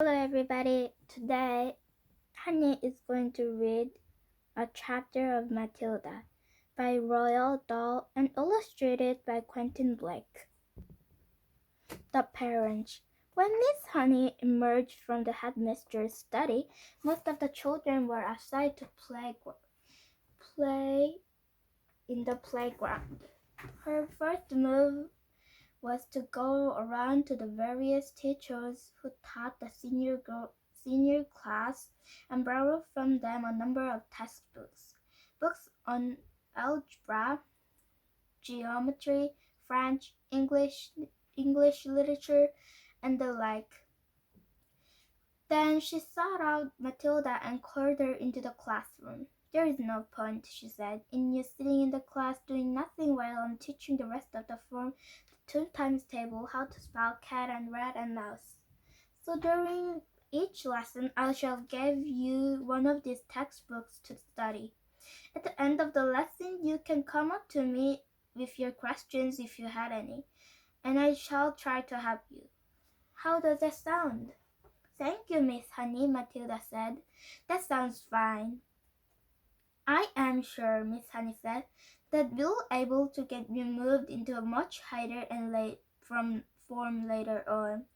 Hello everybody. Today, Honey is going to read a chapter of Matilda by Royal Dahl and illustrated by Quentin Blake. The Parents. When Miss Honey emerged from the headmistress' study, most of the children were outside to play in the playground. Her first move was to go around to the various teachers who taught the senior class and borrow from them a number of textbooks, books on algebra, geometry, French, English literature, and the like. Then she sought out Matilda and called her into the classroom. "There is no point," she said, "in you sitting in the class doing nothing while I'm teaching the rest of the form the 2 times table, how to spell cat and rat and mouse. So during each lesson I shall give you one of these textbooks to study. At the end of the lesson you can come up to me with your questions if you had any, and I shall try to help you. How does that sound?" "Thank you, Miss Honey," Matilda said. "That sounds fine." "I am sure," Miss Honey said, "that we'll able to get you moved into a much higher and form later on.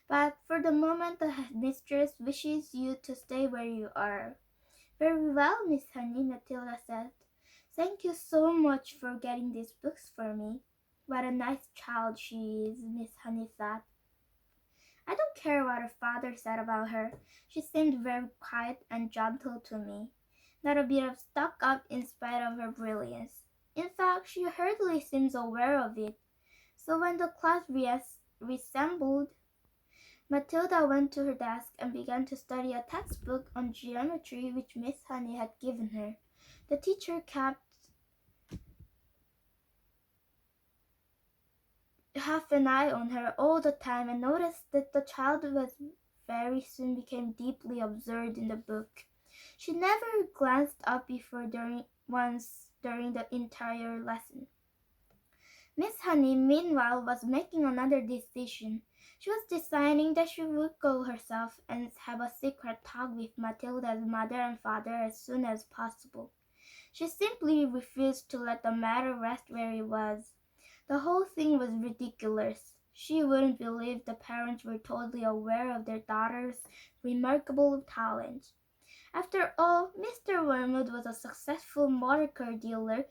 But for the moment the headmistress wishes you to stay where you are." "Very well, Miss Honey," Matilda said. "Thank you so much for getting these books for me." What a nice child she is, Miss Honey thought. I don't care what her father said about her. She seemed very quiet and gentle to me. Not a bit of stuck up in spite of her brilliance. In fact, she hardly seems aware of it. So when the class reassembled, Matilda went to her desk and began to study a textbook on geometry which Miss Honey had given her. The teacher kept half an eye on her all the time and noticed that the child very soon became deeply absorbed in the book. She never glanced up before once during the entire lesson. Miss Honey, meanwhile, was making another decision. She was deciding that she would go herself and have a secret talk with Matilda's mother and father as soon as possible. She simply refused to let the matter rest where it was. The whole thing was ridiculous. She wouldn't believe the parents were totally aware of their daughter's remarkable talent. After all, Mr. Wormwood was a successful motor car dealer,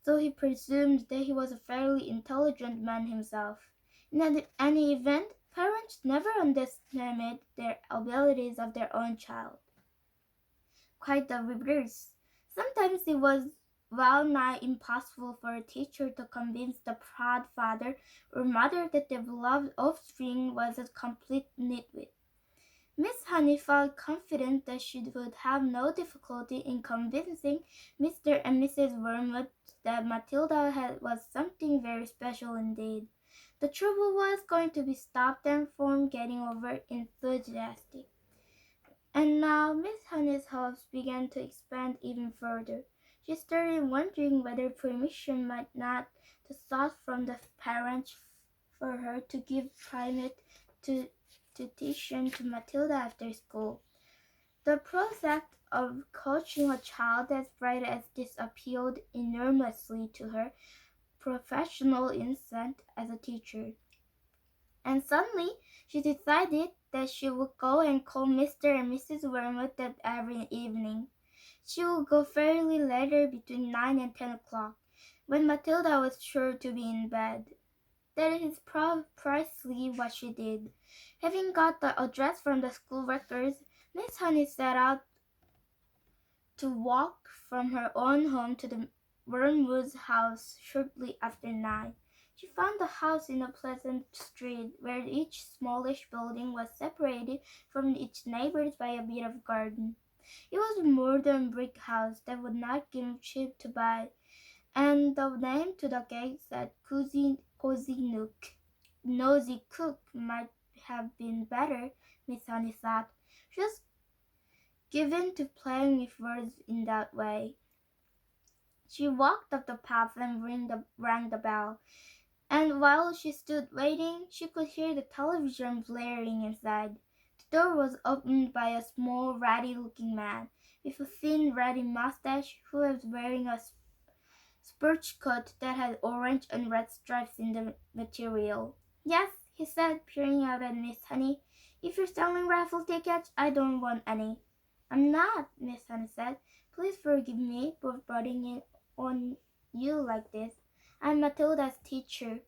so he presumed that he was a fairly intelligent man himself. In any event, parents never underestimate the abilities of their own child. Quite the reverse. Sometimes it was well nigh impossible for a teacher to convince the proud father or mother that their beloved offspring was a complete nitwit. Miss Honey felt confident that she would have no difficulty in convincing Mr. and Mrs. Wormwood that Matilda was something very special indeed. The trouble was going to be stop them from getting over enthusiastic. And now Miss Honey's hopes began to expand even further. She started wondering whether permission might not be sought from the parents for her to give private tuition to Matilda after school. The prospect of coaching a child as bright as this appealed enormously to her professional instinct as a teacher. And suddenly she decided that she would go and call Mr. and Mrs. Wormwood that every evening. She would go fairly later, between 9 and 10 o'clock, when Matilda was sure to be in bed. That is precisely what she did. Having got the address from the school records, Miss Honey set out to walk from her own home to the Wormwood's house shortly after 9. She found the house in a pleasant street, where each smallish building was separated from its neighbors by a bit of garden. It was a modern brick house that would not give cheap to buy, and the name to the gate said Cozy Nook. Nosy Cook might have been better, Miss Honey thought. She was given to playing with words in that way. She walked up the path and rang the bell, and while she stood waiting, she could hear the television blaring inside. door was opened by a small, ratty-looking man with a thin, ratty mustache who was wearing a sports coat that had orange and red stripes in the material. Yes, he said, peering out at Miss Honey. If you're selling raffle tickets, I don't want any. I'm not, Miss Honey said. Please forgive me for butting in on you like this. I'm Matilda's teacher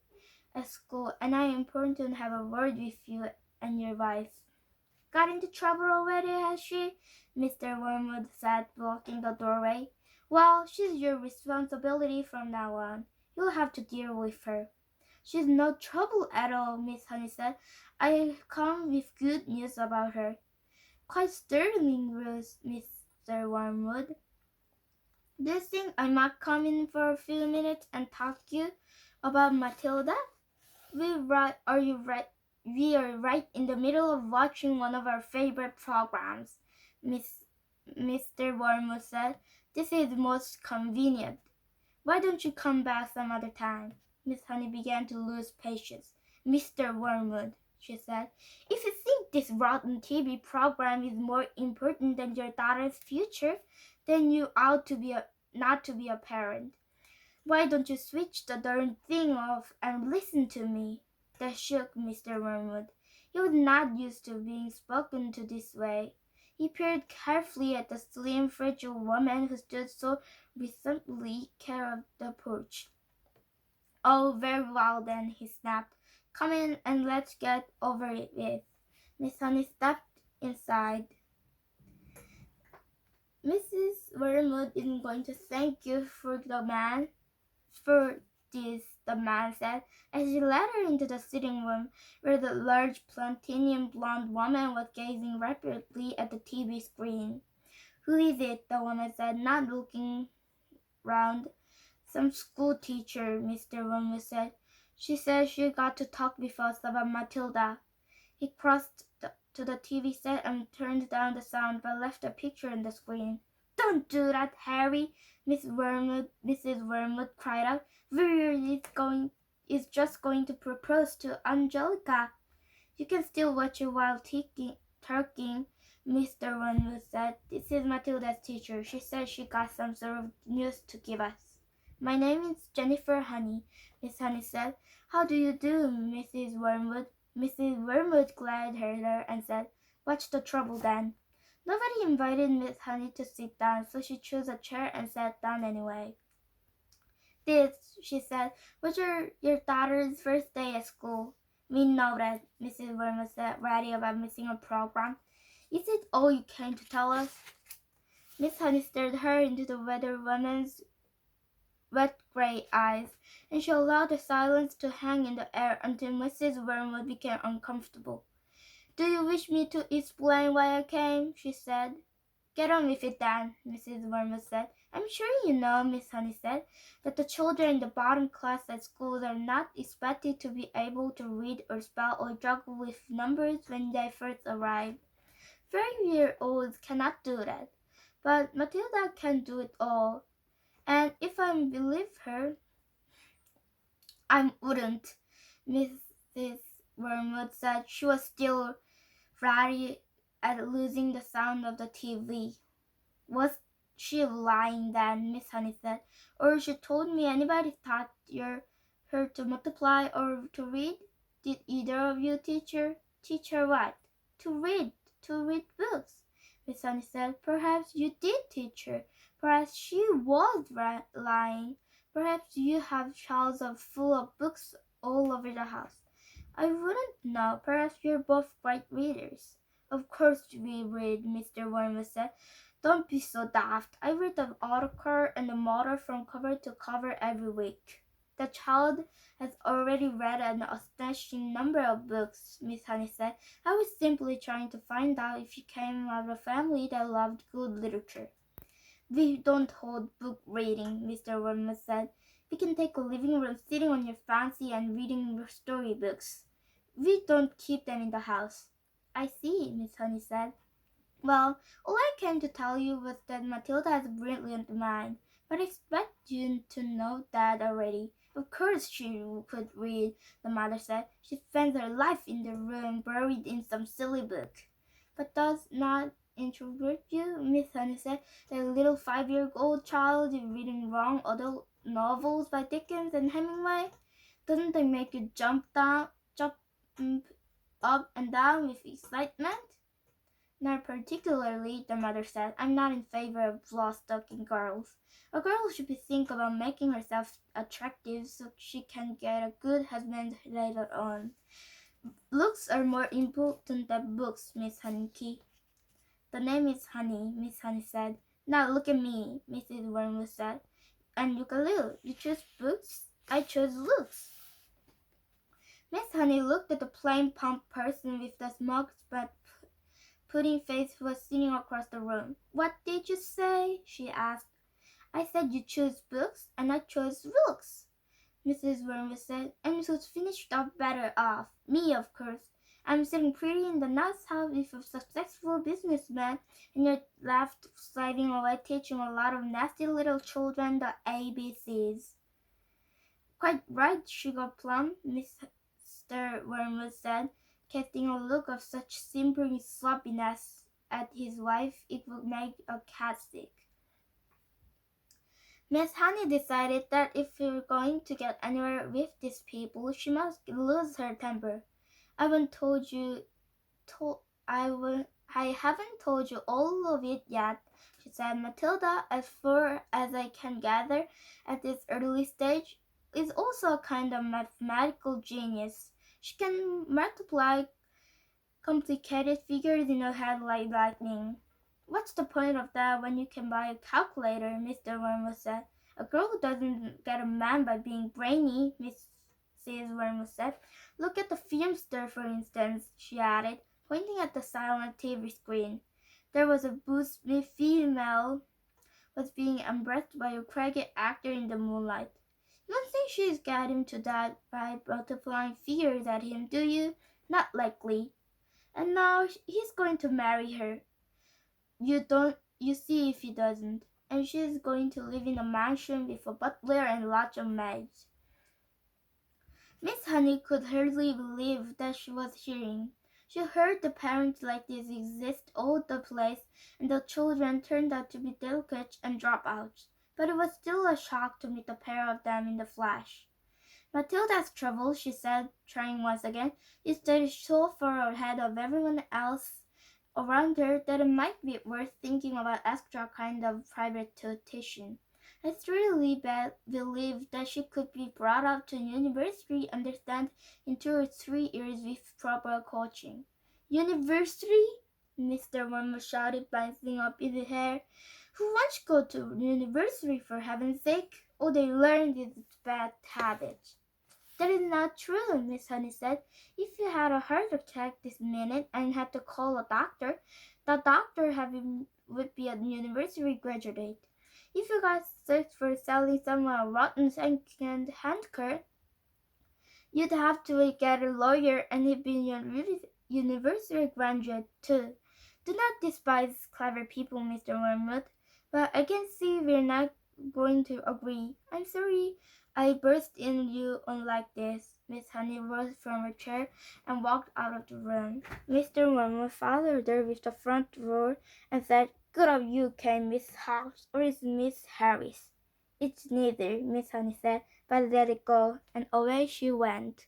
at school, and I am important to have a word with you and your wife. Got into trouble already, has she? Mr. Wormwood said, blocking the doorway. Well, she's your responsibility from now on. You'll have to deal with her. She's no trouble at all, Miss Honey said. I've come with good news about her. Quite startling news, Mr. Wormwood. Do you think I might come in for a few minutes and talk to you about Matilda? Are you right? We are right in the middle of watching one of our favorite programs, Mr. Wormwood said. This is most convenient. Why don't you come back some other time? Miss Honey began to lose patience. Mr. Wormwood, she said, if you think this rotten TV program is more important than your daughter's future, then you ought to be not to be a parent. Why don't you switch the darn thing off and listen to me? That shook Mr. Wormwood. He was not used to being spoken to this way. He peered carefully at the slim, fragile woman who stood so resolutely care of the porch. Oh, very well then, he snapped. Come in and let's get over it with. Miss Honey stepped inside. Mrs. Wormwood isn't going to thank you for this, the man said, as he led her into the sitting room, where the large platinum blonde woman was gazing rapidly at the TV screen. Who is it? The woman said, not looking round. Some school teacher, Mr. Wormwood said. She said she got to talk with us about Matilda. He crossed to the TV set and turned down the sound, but left a picture on the screen. Don't do that, Harry! Mrs. Wormwood cried out. Is just going to propose to Angelica. You can still watch it while talking, Mr. Wormwood said. This is Matilda's teacher. She said she got some sort of news to give us. My name is Jennifer Honey, Miss Honey said. How do you do, Mrs. Wormwood? Mrs. Wormwood glared at her and said, What's the trouble then? Nobody invited Miss Honey to sit down, so she chose a chair and sat down anyway. This, she said, was your daughter's first day at school. We know that, Mrs. Wormwood said, writing about missing a program. Is it all you came to tell us? Miss Honey stared her into the weather woman's wet gray eyes, and she allowed the silence to hang in the air until Mrs. Wormwood became uncomfortable. Do you wish me to explain why I came? She said. Get on with it then, Mrs. Wormwood said. I'm sure you know, Miss Honey said, that the children in the bottom class at schools are not expected to be able to read or spell or juggle with numbers when they first arrive. 5-year-olds cannot do that, but Matilda can do it all. And if I believe her, I wouldn't, Mrs. Wormwood said. She was still ratty at losing the sound of the TV. Was she lying then, Miss Honey said, or she told me anybody taught her to multiply or to read? Did either of you teach her what? To read books. Miss Honey said, perhaps you did teach her. Perhaps she was lying. Perhaps you have shelves full of books all over the house. I wouldn't know. Perhaps you're both great readers. Of course we read, Mr. Wormwood said. Don't be so daft. I read the article and the model from cover to cover every week. The child has already read an astonishing number of books, Miss Honey said. I was simply trying to find out if you came of a family that loved good literature. We don't hold book reading, Mr. Wormwood said. We can take a living room sitting on your fancy and reading storybooks. We don't keep them in the house. I see, Miss Honey said. Well, all I came to tell you was that Matilda has a brilliant mind, but I expect you to know that already. Of course she could read, the mother said. She spends her life in the room buried in some silly book. But does not introvert you, Miss Honey said. A little 5-year-old child reading wrong adult novels by Dickens and Hemingway. Doesn't it make you jump mm, up and down with excitement? Not particularly, the mother said. I'm not in favor of flaw-stalking girls. A girl should be think about making herself attractive so she can get a good husband later on. Looks are more important than books, Miss Honeyke. The name is Honey, Miss Honey said. Now look at me, Mrs. Wormwood said. And look at you. You chose books, I chose looks. Miss Honey looked at the plain plump person with the smug but pudding face who was sitting across the room. What did you say? She asked. I said you chose books, and I chose looks, Mrs. Wormwood said, and who's finished up better off? Me, of course. I'm sitting pretty in the nice house with a successful businessman, and you're left slaving away teaching a lot of nasty little children the ABCs. Quite right, Sugar Plum, Mr. Wormwood said, casting a look of such simpering sloppiness at his wife it would make a cat sick. Miss Honey decided that if we were going to get anywhere with these people, she must lose her temper. I haven't told you, I haven't told you all of it yet, she said. Matilda, as far as I can gather at this early stage, is also a kind of mathematical genius. She can multiply complicated figures in her head like lightning. What's the point of that when you can buy a calculator? Mr. Wormwood said. A girl doesn't get a man by being brainy, Mrs. Wormwood said. Look at the filmster, for instance, she added, pointing at the silent TV screen. There was a booth female was being embraced by a craggy actor in the moonlight. You don't think she's got him to that by multiplying figures at him, do you? Not likely. And now he's going to marry her. You see if he doesn't. And she's going to live in a mansion with a butler and lots of maids. Miss Honey could hardly believe that she was hearing. She heard the parents like this exist all the place, and the children turned out to be delicate and dropouts. But it was still a shock to meet the pair of them in the flesh. Matilda's trouble, she said, trying once again, is that is so far ahead of everyone else around her that it might be worth thinking about extra kind of private tuition. I thoroughly believe that she could be brought up to university, understand, in 2 or 3 years with proper coaching. University? Mr. Wormwood shouted, bouncing up in the air. Who wants to go to university, for heaven's sake? All they learned is bad habits. That is not true, Miss Honey said. If you had a heart attack this minute and had to call a doctor, the doctor would be a university graduate. If you got sick for selling someone a rotten second-hand car, you'd have to get a lawyer and he'd be a university graduate too. Do not despise clever people, Mr. Wormwood, but I can see we're not going to agree. I'm sorry I burst in you on like this. Miss Honey rose from her chair and walked out of the room. Mr. Wormwood followed her with the front door and said, Good of you, came Miss House, or is Miss Harris? It's neither, Miss Honey said, but let it go, and away she went.